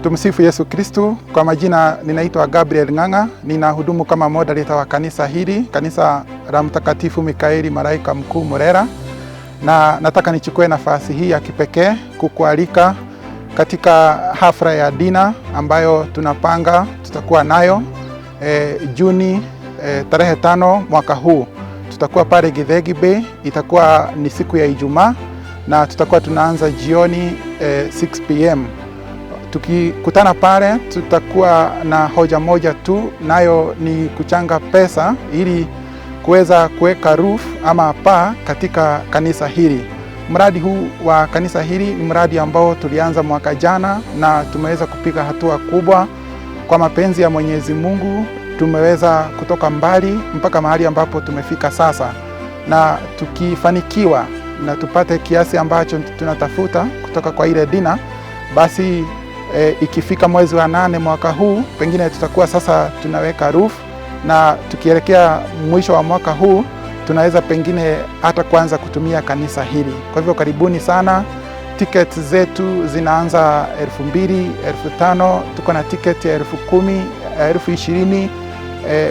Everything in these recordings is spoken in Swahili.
Tumsifu Yesu Kristu. Kwa majina ninaitwa Gabriel Ng'ang'a, ninahudumu kama moderator wa kanisa hili, kanisa la Mtakatifu Mikaeli Malaika Mkuu Murera, na nataka nichukue nafasi hii ya kipekee kukualika katika hafla ya dina ambayo tunapanga tutakuwa nayo Juni tarehe 5 mwaka huu. Tutakuwa pale Githegi Bay, itakuwa ni siku ya Ijumaa na tutakuwa tunaanza jioni 6 PM. Tukikutana pale tutakuwa na hoja moja tu, nayo ni kuchanga pesa ili kuweza kuweka roof ama paa katika kanisa hili. Mradi huu wa kanisa hili ni mradi ambao tulianza mwaka jana na tumeweza kupiga hatua kubwa. Kwa mapenzi ya Mwenyezi Mungu tumeweza kutoka mbali mpaka mahali ambapo tumefika sasa, na tukifanikiwa na tupate kiasi ambacho tunatafuta kutoka kwa ile dina, basi ikifika mwezi wa 8 mwaka huu pengine tutakuwa sasa tunaweka roof, na tukielekea mwisho wa mwaka huu tunaweza pengine hata kuanza kutumia kanisa hili. Kwa hivyo karibuni sana. Tickets zetu zinaanza 2,000, 5,000, tuko na ticket ya 10,000, 20,000,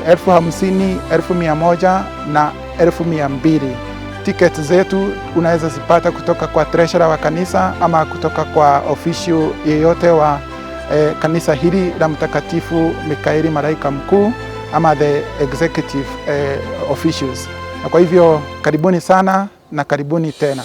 50,000, 1,100 na 1,200. Tickets zetu unaweza zipata kutoka kwa treasurer wa kanisa ama kutoka kwa official yeyote wa kanisa hili la Mtakatifu Mikaeli Malaika Mkuu ama the executive officials. Na kwa hivyo karibuni sana na karibuni tena.